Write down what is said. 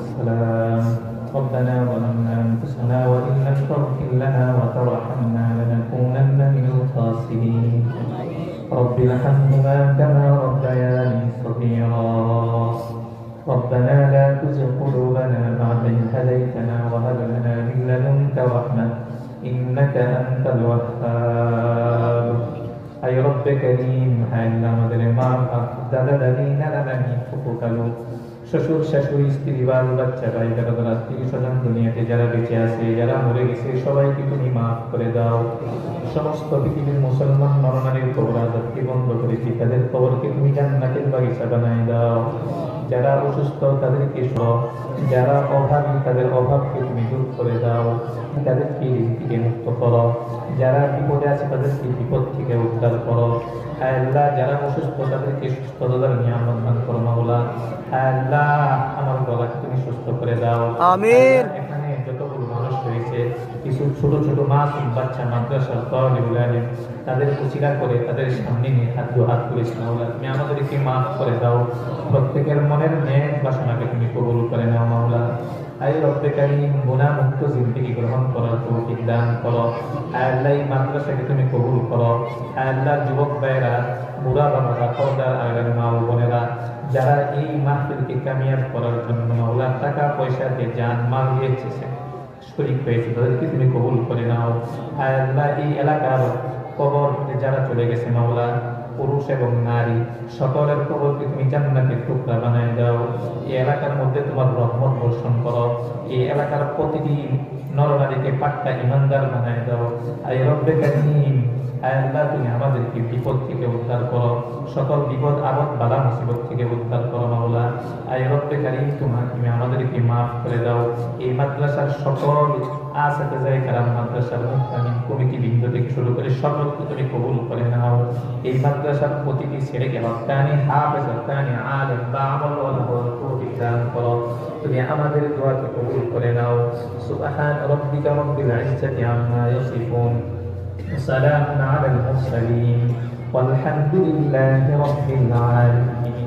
والسلام. ربنا ظلمنا أنفسنا وإن لم تغفر لنا وترحمنا لنكونن من الخاسرين. رب ارحمهما كما ربياني صغيرا. ربنا لا تزغ قلوبنا بعد إذ هديتنا وهب لنا من لدنك رحمة إنك أنت الوهاب. أي رب كريم আল্লাহ আমাদের মা দাদা দাদি নানা নানি ফুফু খালু শ্বশুর শাশুড়ি স্ত্রী বাল বাচ্চা ভাই বেড়াদার আত্মীয় স্বজন দুনিয়াতে যারা বেঁচে আছে যারা মরে গেছে সবাইকে তুমি মাফ করে দাও। সমস্ত পৃথিবীর মুসলমান নরনারীর কবর আযাবকে বন্ধ করেছি, তাদের কবরকে তুমি জান্নাতের বাগিচা বানায় দাও। যারা অসুস্থ তাদেরকে সহ, যারা অভাবী তাদের অভাবকে তুমি দূর করে দাও, তাদেরকে ঋণ থেকে মুক্ত করো। যারা বিপদে আছে তাদেরকে বিপদ থেকে উদ্ধার করো। আল্লাহ যারা অসুস্থ তাদেরকে সুস্থতার নিয়ামত দান করো মাওলা। আল্লাহ আমার গলাকে তুমি সুস্থ করে দাও। আমিন। এখানে যতগুলো মানুষ রয়েছে, কিছু ছোট ছোট মাসুম বাচ্চা মাদ্রাসার তালিবুল ইলম, তাদের উচিলা করে তাদের সামনে নিয়ে হাত তুলেছি মাওলা। তুমি আমাদেরকে মাফ করে দাও। প্রত্যেকের মনের নেক বাসনাকে তুমি কবুল করে নাও মাওলা। আই রব্বে কারীম গুনাহ মুক্ত জিন্দেগি গ্রহণ করার তৌফিক দান করো। আল্লাহ এই মাদ্রাসাকে তুমি কবুল করো। আল্লাহ যুবক ভাইরা, বুড়া বাবারা, পর্দার আড়ালের মা ও বোনেরা যারা এই মাহফিলকে কামিয়াব করার জন্য মাওলা টাকা পয়সা দিয়ে জান মাল দিয়েছে শরীক হয়েছে, তাদেরকে তুমি কবুল করে নাও। আল্লাহ এই এলাকার কবর যারা চলে গেছে মাওলা, পুরুষ এবং নারী সকলের কবরকে তুমি জান্নাতের টুকরা বানায় দাও। এই এলাকার মধ্যে তোমার রহমত বর্ষণ করো। এই এলাকার প্রতিটি নরনারীকে পাক্কা ইমানদার বানায় দাও। আই রব্বে কারীম আল্লাহ তুমি আমাদেরকে বিপদ থেকে উদ্ধার করো, সকল বিপদ আপদ বালা মুসিবত থেকে উদ্ধার করো মাওলা। আই রব্বে কারীম তুমি আমাদেরকে মাফ করে দাও। এই মাদ্রাসার সকল আসাতেজায়ে কেরাম, মাদ্রাসার মুহতামিম কমিটি বৃন্দ থেকে শুরু করে সকলকে তুমি কবুল করে নাও। এই মাদ্রাসার প্রতিটি ছেলেকে হক্কানি হাফেজ, হক্কানি আলেম বা আমল ওয়ালা হওয়ার তৌফিক দান করো। তুমি আমাদের দোয়াকে কবুল করে নাও। সুবহান রাব্বিকা রাব্বিল ইজ্জাতি আম্মা ইয়াসিফুন, সালামুন আলাল মুরসালিন, والحمد لله رب العالمين।